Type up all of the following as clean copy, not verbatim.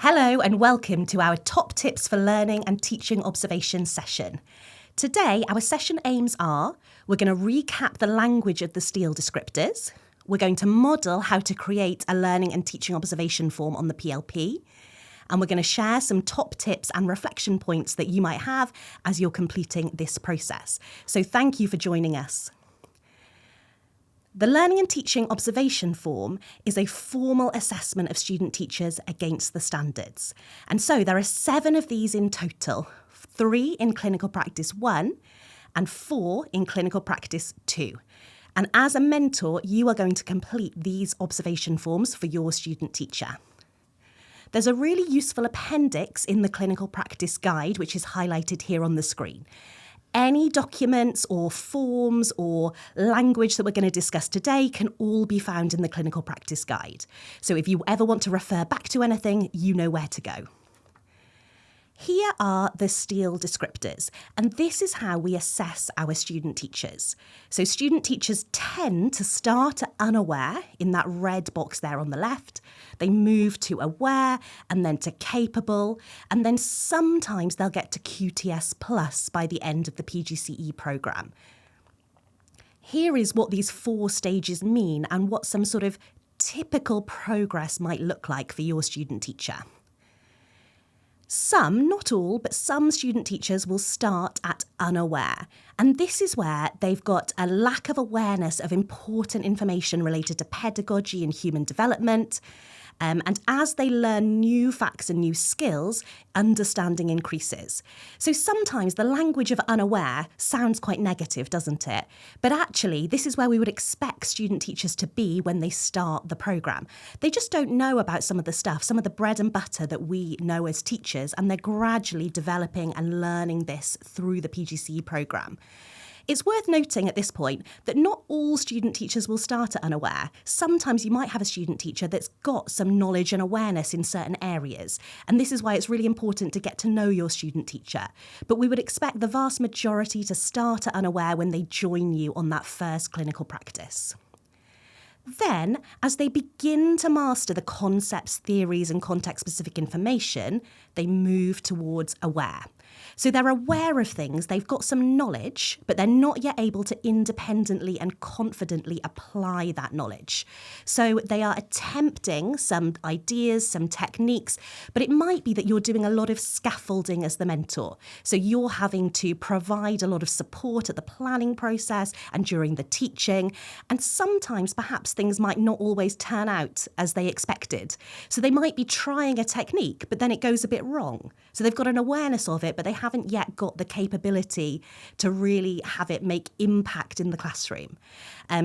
Hello and welcome to our Top Tips for Learning and Teaching Observation session. Today, our session aims are, we're going to recap the language of the STEEL descriptors, we're going to model how to create a learning and teaching observation form on the PLP, and we're going to share some top tips and reflection points that you might have as you're completing this process. So thank you for joining us. The Learning and Teaching Observation Form is a formal assessment of student teachers against the standards. And so there are 7 of these in total, 3 in Clinical Practice 1 and 4 in Clinical Practice 2. And as a mentor, you are going to complete these observation forms for your student teacher. There's a really useful appendix in the Clinical Practice Guide, which is highlighted here on the screen. Any documents or forms or language that we're going to discuss today can all be found in the Clinical Practice Guide. So if you ever want to refer back to anything, you know where to go. Here are the STEEL descriptors, and this is how we assess our student teachers. So student teachers tend to start at unaware in that red box there on the left. They move to aware and then to capable, and then sometimes they'll get to QTS Plus by the end of the PGCE programme. Here is what these 4 stages mean and what some sort of typical progress might look like for your student teacher. Some, not all, but some student teachers will start at unaware. And this is where they've got a lack of awareness of important information related to pedagogy and human development. And as they learn new facts and new skills, understanding increases. So sometimes the language of unaware sounds quite negative, doesn't it? But actually, this is where we would expect student teachers to be when they start the programme. They just don't know about some of the stuff, some of the bread and butter that we know as teachers, and they're gradually developing and learning this through the PGCE programme. It's worth noting at this point that not all student teachers will start at unaware. Sometimes you might have a student teacher that's got some knowledge and awareness in certain areas, and this is why it's really important to get to know your student teacher. But we would expect the vast majority to start at unaware when they join you on that first clinical practice. Then, as they begin to master the concepts, theories, and context-specific information, they move towards aware. So they're aware of things, they've got some knowledge, but they're not yet able to independently and confidently apply that knowledge. So they are attempting some ideas, some techniques, but it might be that you're doing a lot of scaffolding as the mentor. So you're having to provide a lot of support at the planning process and during the teaching, and sometimes perhaps things might not always turn out as they expected. So they might be trying a technique, but then it goes a bit wrong. So they've got an awareness of it, but they haven't yet got the capability to really have it make impact in the classroom.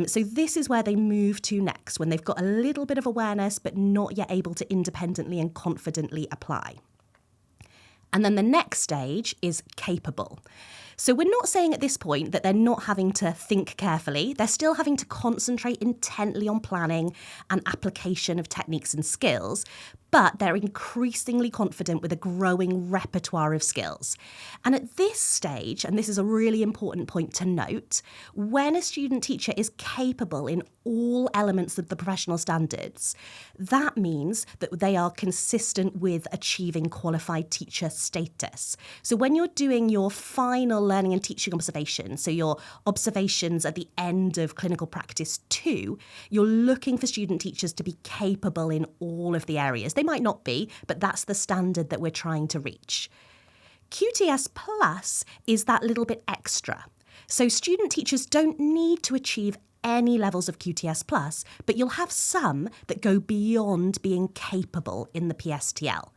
So this is where they move to next, when they've got a little bit of awareness, but not yet able to independently and confidently apply. And then the next stage is capable. So we're not saying at this point that they're not having to think carefully. They're still having to concentrate intently on planning and application of techniques and skills, but they're increasingly confident with a growing repertoire of skills. And at this stage, and this is a really important point to note, when a student teacher is capable in all elements of the professional standards, that means that they are consistent with achieving qualified teacher status. So when you're doing your final learning and teaching observation, so your observations at the end of Clinical Practice 2, you're looking for student teachers to be capable in all of the areas. They might not be, but that's the standard that we're trying to reach. QTS Plus is that little bit extra. So student teachers don't need to achieve any levels of QTS Plus, but you'll have some that go beyond being capable in the PSTL.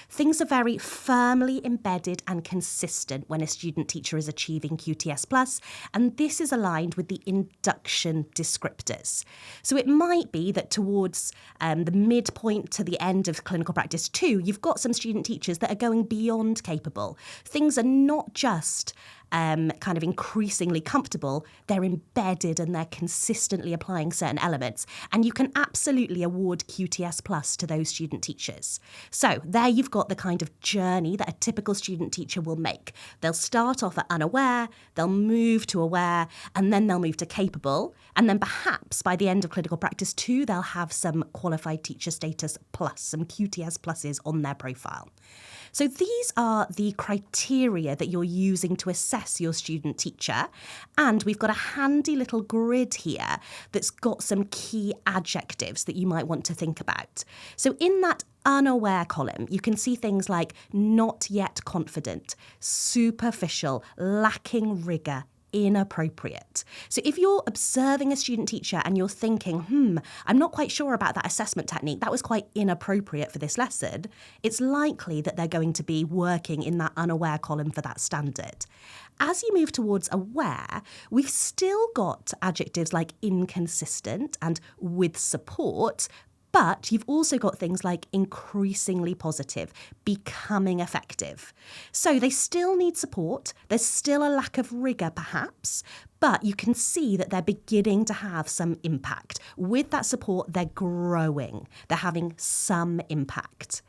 Things are very firmly embedded and consistent when a student teacher is achieving QTS Plus, and this is aligned with the induction descriptors. So it might be that towards the midpoint to the end of Clinical Practice 2, you've got some student teachers that are going beyond capable. Things are not just kind of increasingly comfortable, they're embedded and they're consistently applying certain elements. And you can absolutely award QTS Plus to those student teachers. So there you've got the kind of journey that a typical student teacher will make. They'll start off at unaware, they'll move to aware, and then they'll move to capable. And then perhaps by the end of clinical practice 2, they'll have some qualified teacher status plus, some QTS pluses on their profile. So these are the criteria that you're using to assess your student teacher. And we've got a handy little grid here that's got some key adjectives that you might want to think about. So in that unaware column, you can see things like not yet confident, superficial, lacking rigour, inappropriate. So if you're observing a student teacher and you're thinking, I'm not quite sure about that assessment technique, that was quite inappropriate for this lesson, it's likely that they're going to be working in that unaware column for that standard. As you move towards aware, we've still got adjectives like inconsistent and with support, but you've also got things like increasingly positive, becoming effective. So they still need support. There's still a lack of rigour, perhaps, but you can see that they're beginning to have some impact. With that support, they're growing. They're having some impact.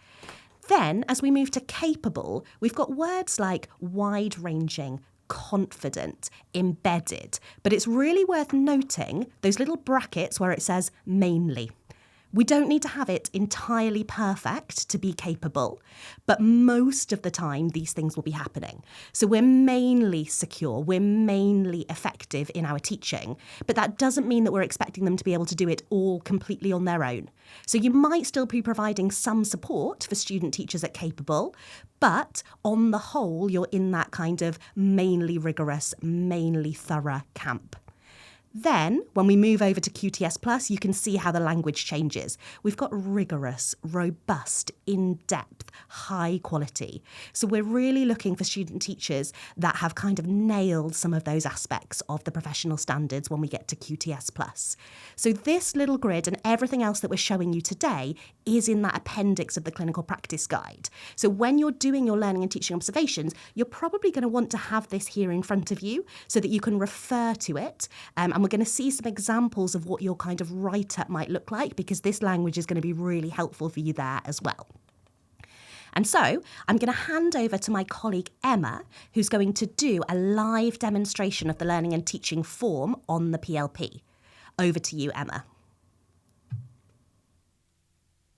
Then, as we move to capable, we've got words like wide-ranging, confident, embedded, but it's really worth noting those little brackets where it says mainly. We don't need to have it entirely perfect to be capable, but most of the time these things will be happening. So we're mainly secure, we're mainly effective in our teaching, but that doesn't mean that we're expecting them to be able to do it all completely on their own. So you might still be providing some support for student teachers at capable, but on the whole, you're in that kind of mainly rigorous, mainly thorough camp. Then, when we move over to QTS Plus, you can see how the language changes. We've got rigorous, robust, in-depth, high quality. So we're really looking for student teachers that have kind of nailed some of those aspects of the professional standards when we get to QTS Plus. So this little grid and everything else that we're showing you today is in that appendix of the clinical practice guide. So when you're doing your learning and teaching observations, you're probably going to want to have this here in front of you so that you can refer to it. And we're going to see some examples of what your kind of write-up might look like, because this language is going to be really helpful for you there as well. And so I'm going to hand over to my colleague Emma, who's going to do a live demonstration of the learning and teaching form on the PLP. Over to you, Emma.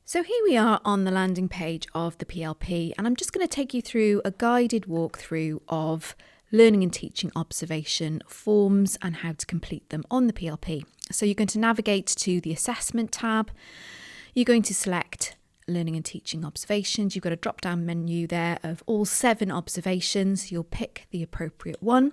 So here we are on the landing page of the PLP, and I'm just going to take you through a guided walkthrough of learning and teaching observation forms and how to complete them on the PLP. So you're going to navigate to the assessment tab. You're going to select learning and teaching observations. You've got a drop down menu there of all 7 observations. You'll pick the appropriate one.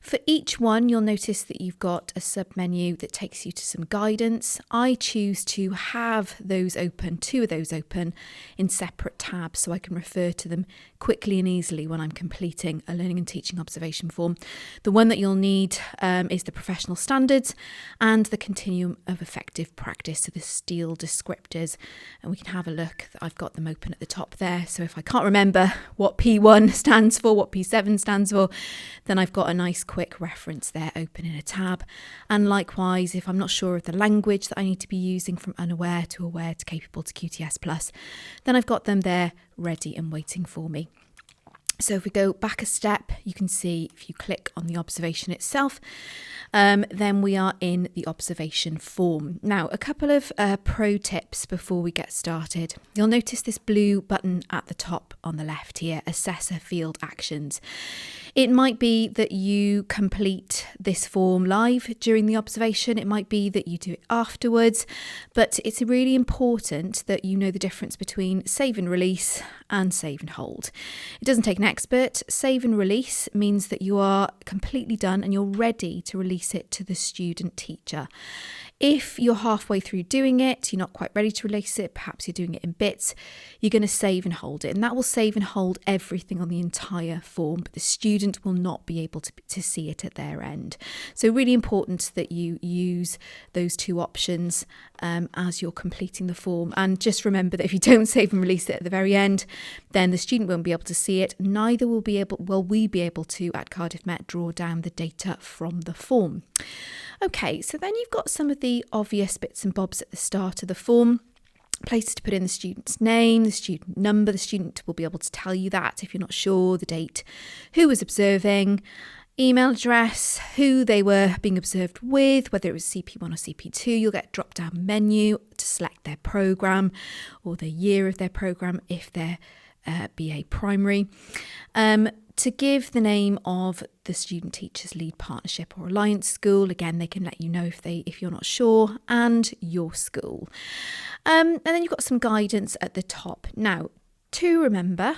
For each one, you'll notice that you've got a sub-menu that takes you to some guidance. I choose to have those open, 2 of those open in separate tabs so I can refer to them quickly and easily when I'm completing a learning and teaching observation form. The one that you'll need is the professional standards and the continuum of effective practice, so the STEEL descriptors. And we can have a look. I've got them open at the top there. So if I can't remember what P1 stands for, what P7 stands for, then I've got a nice quick reference there open in a tab. And likewise, if I'm not sure of the language that I need to be using from unaware to aware to capable to QTS plus, then I've got them there ready and waiting for me. So if we go back a step, you can see if you click on the observation itself, then we are in the observation form. Now, a couple of pro tips before we get started. You'll notice this blue button at the top on the left here, Assessor Field Actions. It might be that you complete this form live during the observation. It might be that you do it afterwards, but it's really important that you know the difference between save and release and save and hold. It doesn't take an expert. Save and release means that you are completely done and you're ready to release it to the student teacher. If you're halfway through doing it, you're not quite ready to release it, perhaps you're doing it in bits, you're going to save and hold it. And that will save and hold everything on the entire form, but the student will not be able to see it at their end. So really important that you use those 2 options as you're completing the form. And just remember that if you don't save and release it at the very end, then the student won't be able to see it. Neither will we be able to at Cardiff Met draw down the data from the form. Okay, so then you've got some of the obvious bits and bobs at the start of the form. places to put in the student's name, the student number. The student will be able to tell you that if you're not sure, the date, who was observing, email address, who they were being observed with, whether it was CP1 or CP2. You'll get a drop-down menu to select their programme or the year of their programme if they're BA primary. To give the name of the student teacher's lead partnership or alliance school. Again, they can let you know if you're not sure, and your school. And then you've got some guidance at the top. Now, to remember,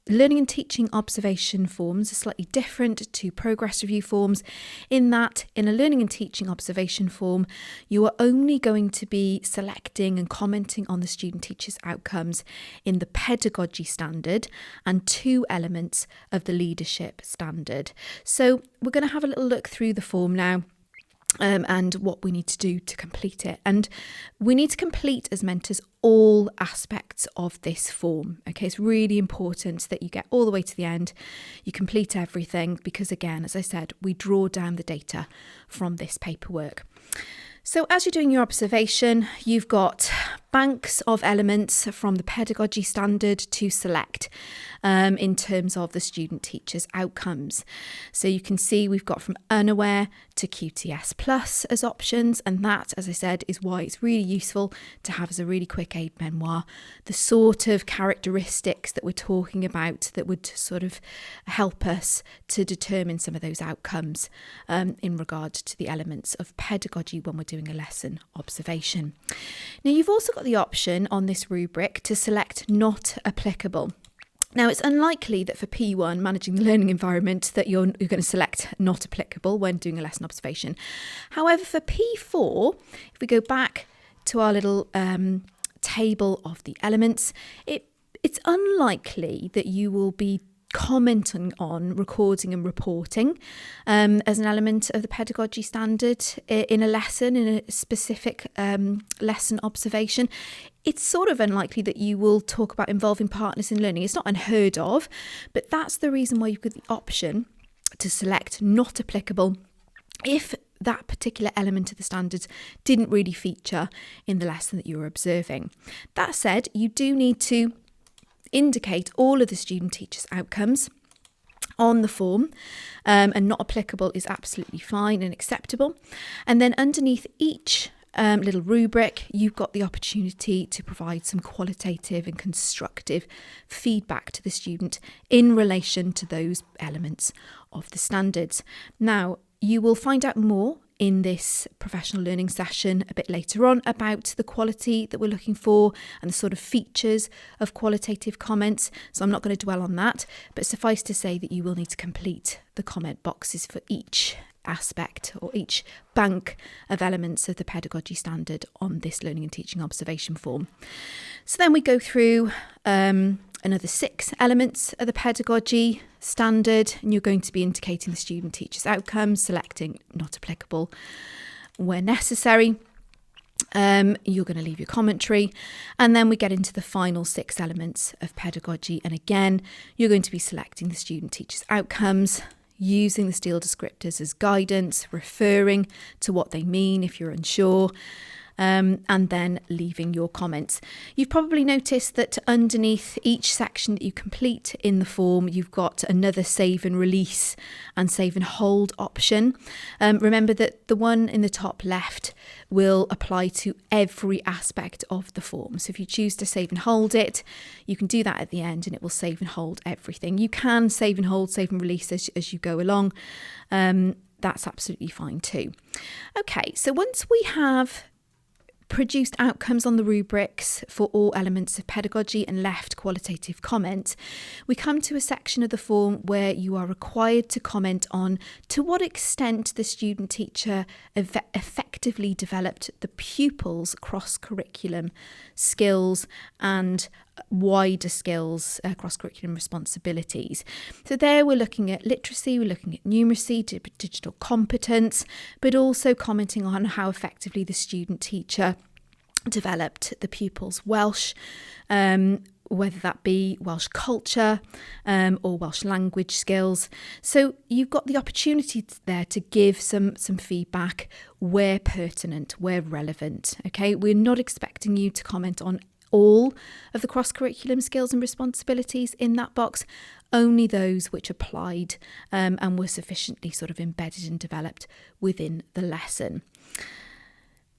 learning and teaching observation forms are slightly different to progress review forms in that in a learning and teaching observation form, you are only going to be selecting and commenting on the student teacher's outcomes in the pedagogy standard and 2 elements of the leadership standard. So we're going to have a little look through the form now. And what we need to do to complete it. And we need to complete as mentors all aspects of this form. Okay, it's really important that you get all the way to the end, you complete everything, because again, as I said, we draw down the data from this paperwork. So as you're doing your observation, you've got banks of elements from the pedagogy standard to select in terms of the student teacher's outcomes. So you can see we've got from unaware to QTS plus as options, and that, as I said, is why it's really useful to have as a really quick aid memoir the sort of characteristics that we're talking about that would sort of help us to determine some of those outcomes in regard to the elements of pedagogy when we're doing a lesson observation. Now, you've also got the option on this rubric to select not applicable. Now, it's unlikely that for P1, managing the learning environment, that you're going to select not applicable when doing a lesson observation. However, for P4, if we go back to our little table of the elements, it's unlikely that you will be commenting on recording and reporting as an element of the pedagogy standard in a lesson, in a specific lesson observation. It's sort of unlikely that you will talk about involving partners in learning. It's not unheard of, but that's the reason why you've got the option to select not applicable if that particular element of the standards didn't really feature in the lesson that you were observing. That said, you do need to indicate all of the student teacher's outcomes on the form, and not applicable is absolutely fine and acceptable. And then underneath each little rubric, you've got the opportunity to provide some qualitative and constructive feedback to the student in relation to those elements of the standards. Now, you will find out more in this professional learning session a bit later on about the quality that we're looking for and the sort of features of qualitative comments. So I'm not going to dwell on that, but suffice to say that you will need to complete the comment boxes for each aspect or each bank of elements of the pedagogy standard on this learning and teaching observation form. So then we go through another 6 elements of the pedagogy standard, and you're going to be indicating the student teacher's outcomes, selecting not applicable where necessary. You're going to leave your commentary, and then we get into the final 6 elements of pedagogy, and again you're going to be selecting the student teacher's outcomes, using the STEEL descriptors as guidance, referring to what they mean if you're unsure, and then leaving your comments. You've probably noticed that underneath each section that you complete in the form, you've got another save and release and save and hold option. Remember that the one in the top left will apply to every aspect of the form. So if you choose to save and hold it, you can do that at the end and it will save and hold everything. You can save and hold, save and release as you go along. That's absolutely fine too. Okay, so once we have produced outcomes on the rubrics for all elements of pedagogy and left qualitative comment, we come to a section of the form where you are required to comment on to what extent the student teacher effectively developed the pupils' cross-curriculum skills and wider skills, cross-curriculum responsibilities. So there we're looking at literacy, we're looking at numeracy, digital competence, but also commenting on how effectively the student teacher developed the pupils' Welsh, whether that be Welsh culture or Welsh language skills. So you've got the opportunity there to give some feedback where pertinent, where relevant. Okay, we're not expecting you to comment on all of the cross-curriculum skills and responsibilities in that box, only those which applied and were sufficiently sort of embedded and developed within the lesson.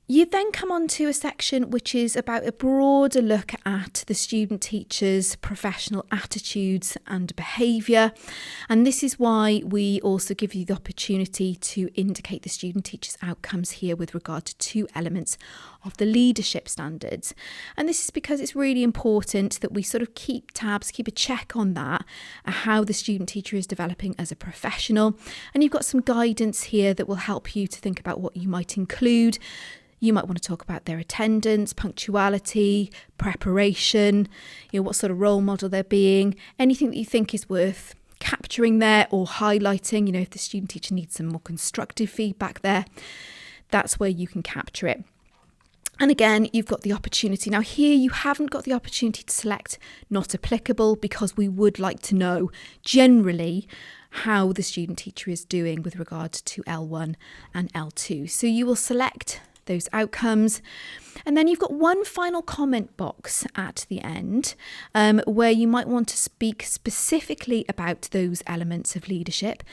You then come on to a section which is about a broader look at the student teacher's professional attitudes and behaviour. And this is why we also give you the opportunity to indicate the student teacher's outcomes here with regard to 2 elements of the leadership standards. And this is because it's really important that we sort of keep a check on that, how the student teacher is developing as a professional. And you've got some guidance here that will help you to think about what you might include. You might want to talk about their attendance, punctuality, preparation, what sort of role model they're being, anything that you think is worth capturing there or highlighting. If the student teacher needs some more constructive feedback there, that's where you can capture it. And again, you've got the opportunity. Now here you haven't got the opportunity to select not applicable, because we would like to know generally how the student teacher is doing with regard to L1 and L2. So you will select those outcomes. And then you've got one final comment box at the end where you might want to speak specifically about those elements of leadership.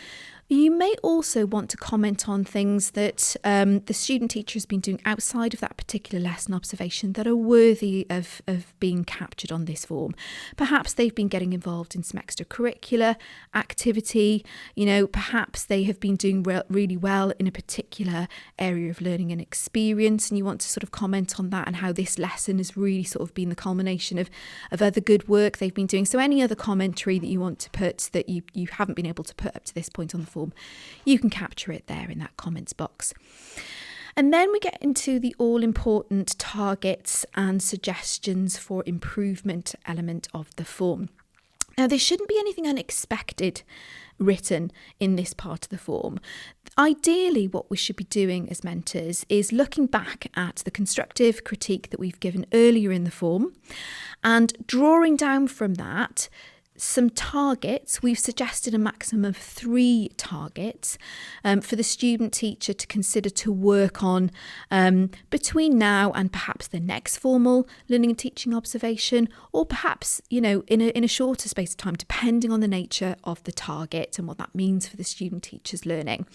You may also want to comment on things that the student teacher has been doing outside of that particular lesson observation that are worthy of being captured on this form. Perhaps they've been getting involved in some extracurricular activity, perhaps they have been doing really well in a particular area of learning and experience, and you want to sort of comment on that and how this lesson has really sort of been the culmination of other good work they've been doing. So any other commentary that you want to put that you haven't been able to put up to this point on the form, you can capture it there in that comments box. And then we get into the all-important targets and suggestions for improvement element of the form. Now, there shouldn't be anything unexpected written in this part of the form. Ideally, what we should be doing as mentors is looking back at the constructive critique that we've given earlier in the form and drawing down from that some targets. We've suggested a maximum of 3 targets for the student teacher to consider to work on between now and perhaps the next formal learning and teaching observation, or perhaps, in a shorter space of time, depending on the nature of the target and what that means for the student teacher's learning.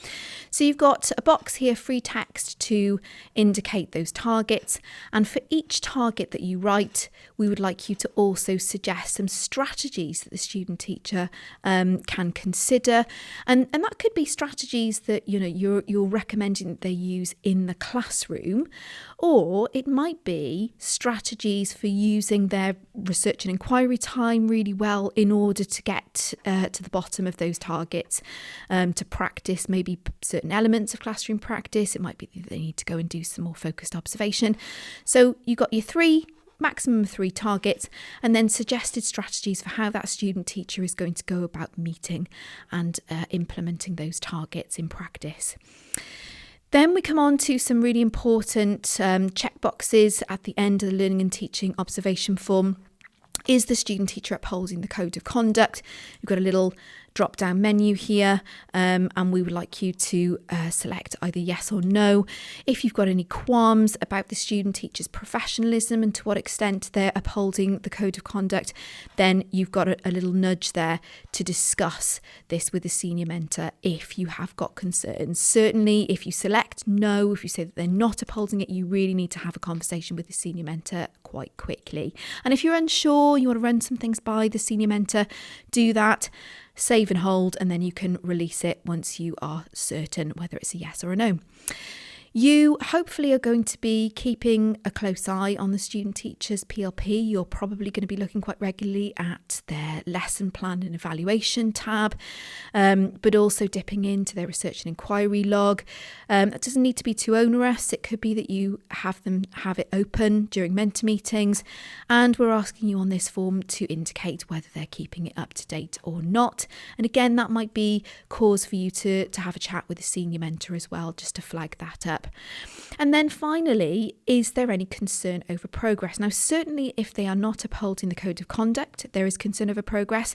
So you've got a box here, free text, to indicate those targets. And for each target that you write, we would like you to also suggest some strategies that the student teacher can consider, and that could be strategies that you're recommending that they use in the classroom, or it might be strategies for using their research and inquiry time really well in order to get to the bottom of those targets, to practice maybe certain elements of classroom practice. It might be that they need to go and do some more focused observation. So you've got your maximum of 3 targets, and then suggested strategies for how that student teacher is going to go about meeting and implementing those targets in practice. Then we come on to some really important checkboxes at the end of the learning and teaching observation form. Is the student teacher upholding the code of conduct? You've got a little drop-down menu here, and we would like you to select either yes or no. If you've got any qualms about the student teacher's professionalism and to what extent they're upholding the code of conduct, then you've got a little nudge there to discuss this with the senior mentor if you have got concerns. Certainly, if you select no, if you say that they're not upholding it, you really need to have a conversation with the senior mentor quite quickly. And if you're unsure, you want to run some things by the senior mentor, do that. Save and hold, and then you can release it once you are certain whether it's a yes or a no. You hopefully are going to be keeping a close eye on the student teacher's PLP. You're probably going to be looking quite regularly at their lesson plan and evaluation tab, but also dipping into their research and inquiry log. That doesn't need to be too onerous. It could be that you have it open during mentor meetings, and we're asking you on this form to indicate whether they're keeping it up to date or not. And again, that might be cause for you to have a chat with a senior mentor as well, just to flag that up. develop. And then finally, is there any concern over progress? Now, certainly if they are not upholding the code of conduct, there is concern over progress,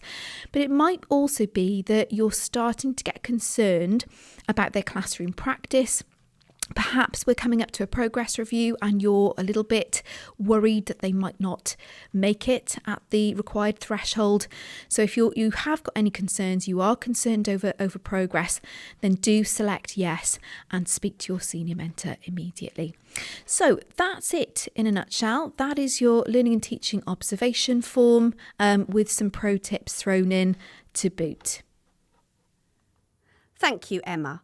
but it might also be that you're starting to get concerned about their classroom practice. Perhaps we're coming up to a progress review and you're a little bit worried that they might not make it at the required threshold. So if you have got any concerns, you are concerned over progress, then do select yes and speak to your senior mentor immediately. So that's it in a nutshell. That is your learning and teaching observation form with some pro tips thrown in to boot. Thank you, Emma.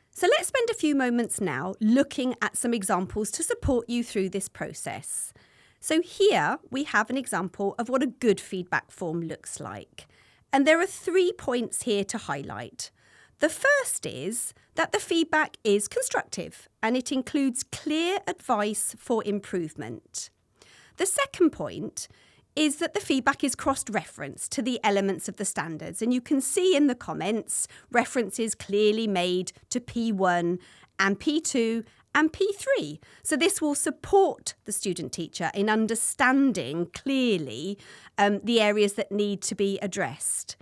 So let's spend a few moments now looking at some examples to support you through this process. So here we have an example of what a good feedback form looks like. And there are 3 points here to highlight. The first is that the feedback is constructive and it includes clear advice for improvement. The second point is that the feedback is cross-referenced to the elements of the standards. And you can see in the comments references clearly made to P1 and P2 and P3. So this will support the student teacher in understanding clearly the areas that need to be addressed.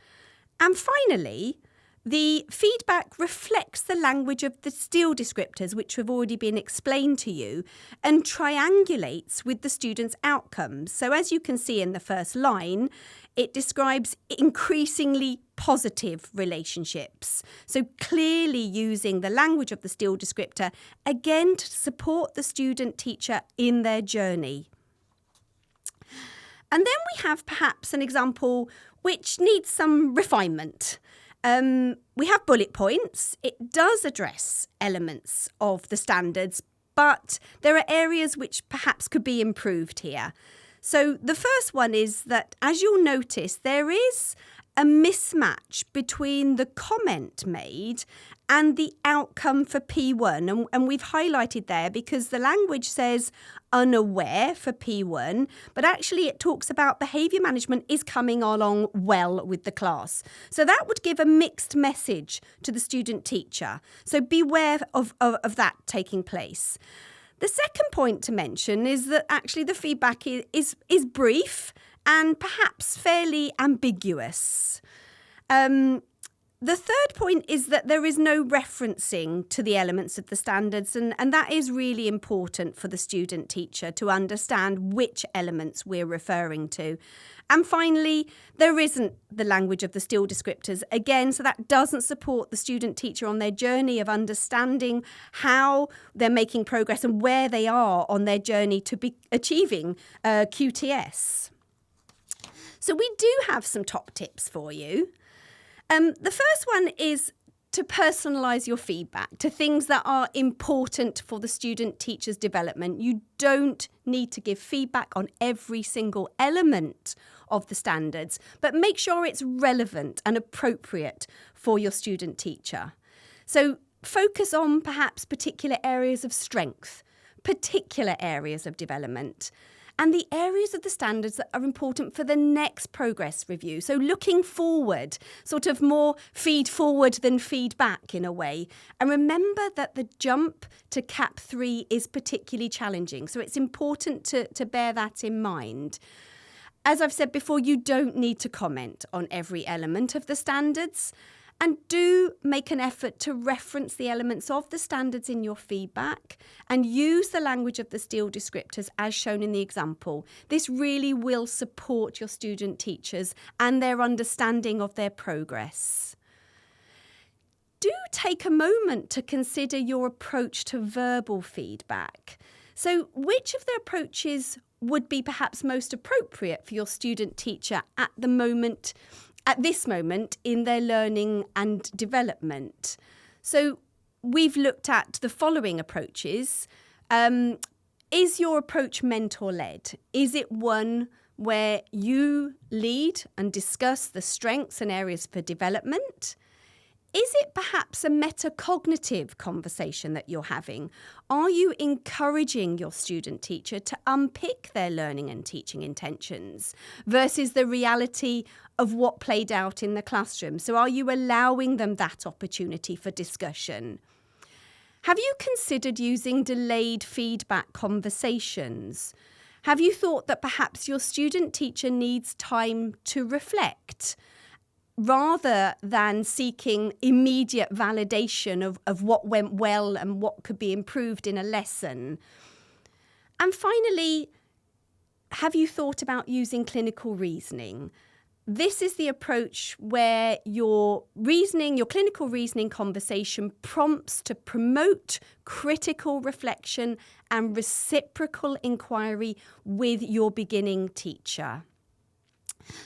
And finally, the feedback reflects the language of the STEEL descriptors, which have already been explained to you, and triangulates with the student's outcomes. So as you can see in the first line, it describes increasingly positive relationships. So clearly using the language of the STEEL descriptor, again to support the student teacher in their journey. And then we have perhaps an example which needs some refinement. We have bullet points. It does address elements of the standards, but there are areas which perhaps could be improved here. So the first one is that, as you'll notice, there is a mismatch between the comment made and the outcome for P1. And we've highlighted there because the language says unaware for P1, but actually it talks about behaviour management is coming along well with the class. So that would give a mixed message to the student teacher. So beware of that taking place. The second point to mention is that actually the feedback is brief and perhaps fairly ambiguous. The third point is that there is no referencing to the elements of the standards, and that is really important for the student teacher to understand which elements we're referring to. And finally, there isn't the language of the STEEL descriptors again, so that doesn't support the student teacher on their journey of understanding how they're making progress and where they are on their journey to be achieving QTS. So we do have some top tips for you. The first one is to personalise your feedback to things that are important for the student teacher's development. You don't need to give feedback on every single element of the standards, but make sure it's relevant and appropriate for your student teacher. So focus on perhaps particular areas of strength, particular areas of development, and the areas of the standards that are important for the next progress review. So looking forward, sort of more feed forward than feedback in a way. And remember that the jump to CAP 3 is particularly challenging. So it's important to bear that in mind. As I've said before, you don't need to comment on every element of the standards. And do make an effort to reference the elements of the standards in your feedback and use the language of the STEEL descriptors as shown in the example. This really will support your student teachers and their understanding of their progress. Do take a moment to consider your approach to verbal feedback. So which of the approaches would be perhaps most appropriate for your student teacher at this moment in their learning and development? So we've looked at the following approaches. Is your approach mentor-led? Is it one where you lead and discuss the strengths and areas for development? Is it perhaps a metacognitive conversation that you're having? Are you encouraging your student teacher to unpick their learning and teaching intentions versus the reality of what played out in the classroom? So are you allowing them that opportunity for discussion? Have you considered using delayed feedback conversations? Have you thought that perhaps your student teacher needs time to reflect rather than seeking immediate validation of what went well and what could be improved in a lesson? And finally, have you thought about using clinical reasoning? This is the approach where your clinical reasoning conversation prompts to promote critical reflection and reciprocal inquiry with your beginning teacher.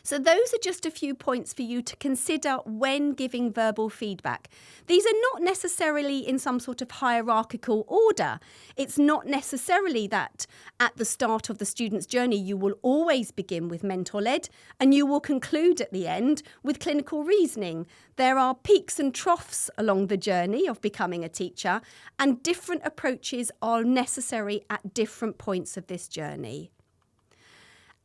So those are just a few points for you to consider when giving verbal feedback. These are not necessarily in some sort of hierarchical order. It's not necessarily that at the start of the student's journey you will always begin with mentor-led and you will conclude at the end with clinical reasoning. There are peaks and troughs along the journey of becoming a teacher, and different approaches are necessary at different points of this journey.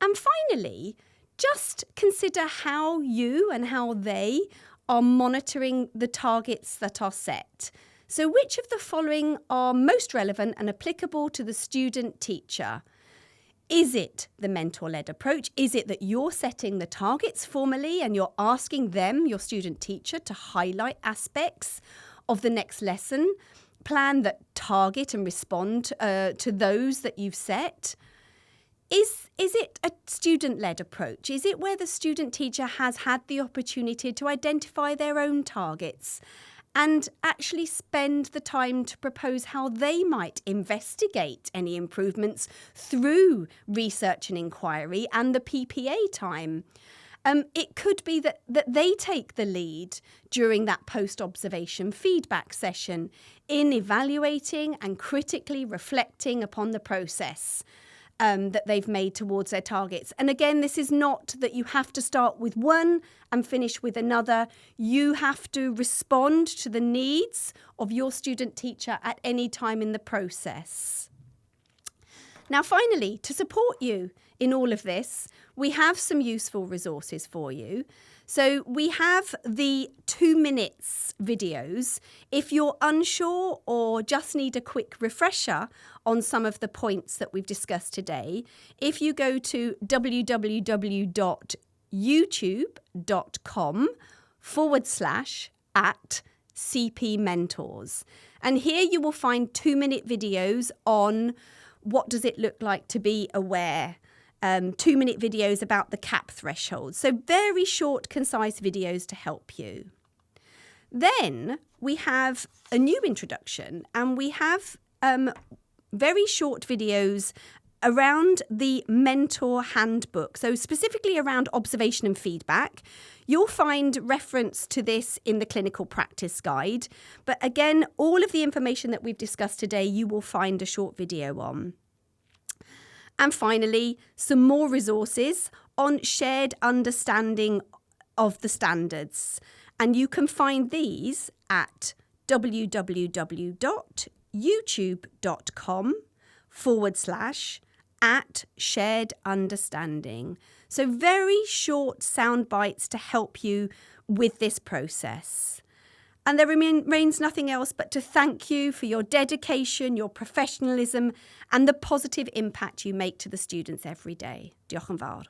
And finally, just consider how you and how they are monitoring the targets that are set. So which of the following are most relevant and applicable to the student teacher? Is it the mentor-led approach? Is it that you're setting the targets formally and you're asking them, your student teacher, to highlight aspects of the next lesson plan that target and respond to those that you've set? Is it a student-led approach? Is it where the student teacher has had the opportunity to identify their own targets and actually spend the time to propose how they might investigate any improvements through research and inquiry and the PPA time? It could be that they take the lead during that post-observation feedback session in evaluating and critically reflecting upon the process that they've made towards their targets. And again, this is not that you have to start with one and finish with another. You have to respond to the needs of your student teacher at any time in the process. Now, finally, to support you in all of this, we have some useful resources for you. So we have the 2 minutes videos. If you're unsure or just need a quick refresher on some of the points that we've discussed today, if you go to www.youtube.com/@CP Mentors. And here you will find 2-minute videos on what does it look like to be aware. 2-minute videos about the CAP threshold. So very short, concise videos to help you. Then we have a new introduction, and we have very short videos around the mentor handbook. So specifically around observation and feedback. You'll find reference to this in the clinical practice guide. But again, all of the information that we've discussed today, you will find a short video on. And finally, some more resources on shared understanding of the standards. And you can find these at www.youtube.com/@shared understanding. So very short sound bites to help you with this process. And there remains nothing else but to thank you for your dedication, your professionalism, and the positive impact you make to the students every day. Diolch yn fawr.